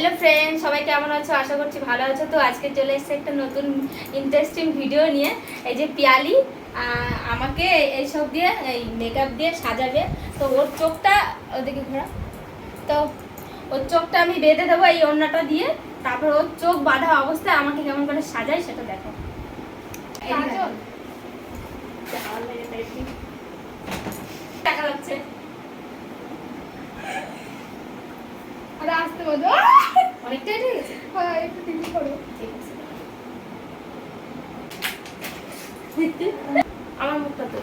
Hello friend, সবাই কেমন আছো? আশা করছি ভালো আছো। তো আজকে চলে এসেছে একটা নতুন ইন্টারেস্টিং ভিডিও নিয়ে। এই যে পিয়ালি আমাকে এইসব দিয়ে এই মেকআপ দিয়ে সাজাবে। তো ওর চোখটা ওদিকে ঘোরা, তো ওর চোখটা আমি বেঁধে দেবো এই ওড়নাটা দিয়ে। তারপর ওর চোখ বাঁধা অবস্থায় আমাকে কেমন করে সাজাই সেটা দেখো। দেখা যাচ্ছে আসতে বলো অনেকটাই ঠিক আছে। হ্যাঁ একটু টিভি করো। ঠিক আছে, আমার মুখটা তো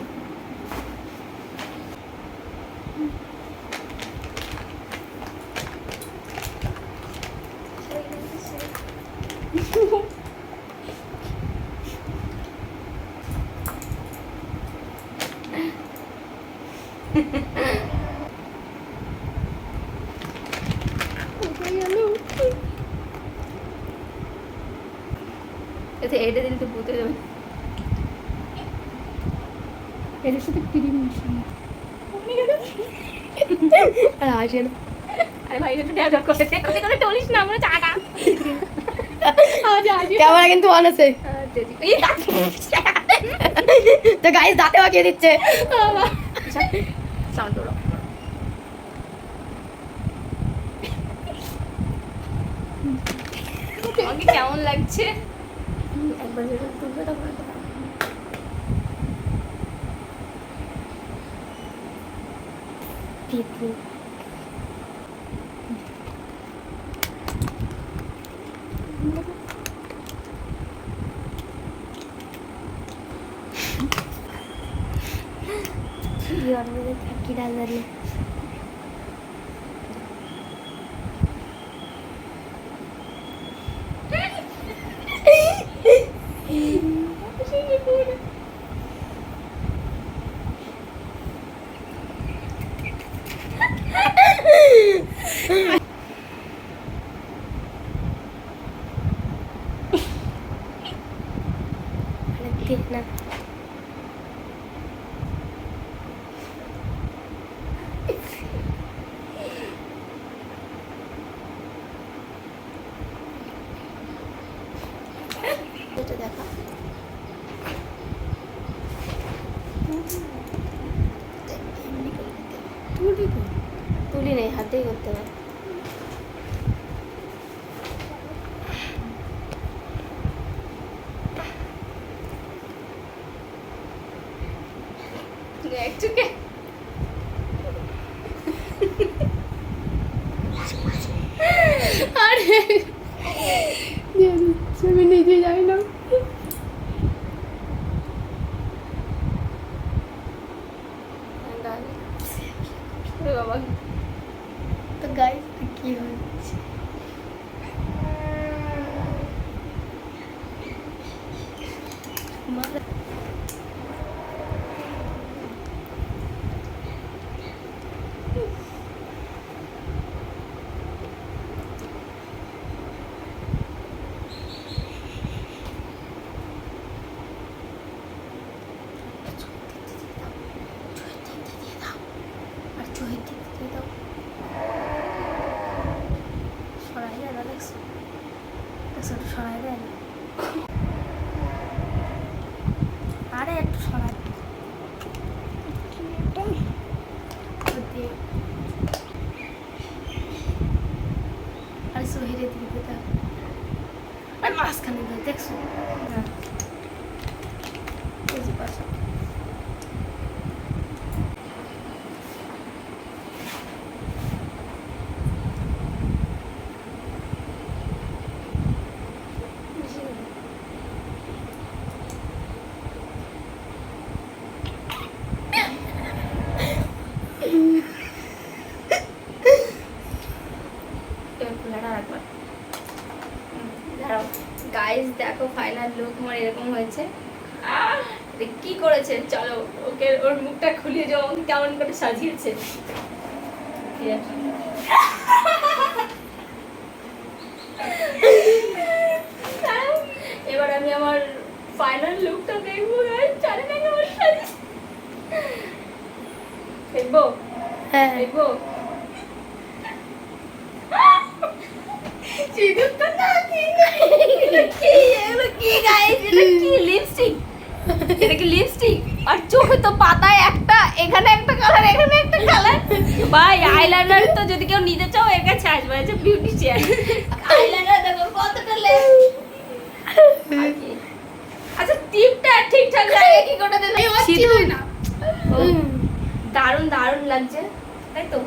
এটা দিন তো পুঁতে দেবে। এটার সাথে ক্রিম মিশানো। আর আসে না। আরে ভাই একটু ডেভেলপ করতে কোথায় কোথায় টলিস না আমরা চাকা ক্যামেরা কিন্তু অন আছে। তো গাইস দাঁতে বাকিয়ে দিচ্ছে। সাউন্ড করো। আমাকে কেমন লাগছে একবার যেটা তুলবে তারপর পিপু থাকি ডালারে না এটা দেখা তুলি নেই, হাতেই করতে হবে। একটুকে আরে আমি নিজে যাই না। বাবা তো গাইস কি হচ্ছে আরে একটু সরাই আর সোহেরে দিকে দাও আর মাঝখানে দাও দেখছো না এই যে পাশে গাইস দেখো ফাইনাল লুক আমার এরকম হয়েছে। কি করেছে, চলো ওকে ওর মুখটা খুলিয়ে যাও, কেমন করে সাজিয়েছে। এবার আমি আমার ফাইনাল লুকটা দেখবো। জানি না কেমন সাজিয়েছে, দেখবো। হ্যাঁ দেখবো সিঁদুর তো না, কি এগুলো কি গাইস, এটা কি লিপস্টিক? এটা কি লিপস্টিক? আর চোখে তো পাতায় একটা, এখানে একটা কালার, এখানে একটা কালার। ভাই আইলাইনার তো যদি কেউ নিতে চাও এর কাছে আসবে, এটা বিউটিশিয়ান। আইলাইনার দেখো কতটা লেস। আচ্ছা টিপটা ঠিকঠাক জায়গায় কি করে দিল? সিঁদুর না। দারুণ দারুণ লাগছে, তাই তো?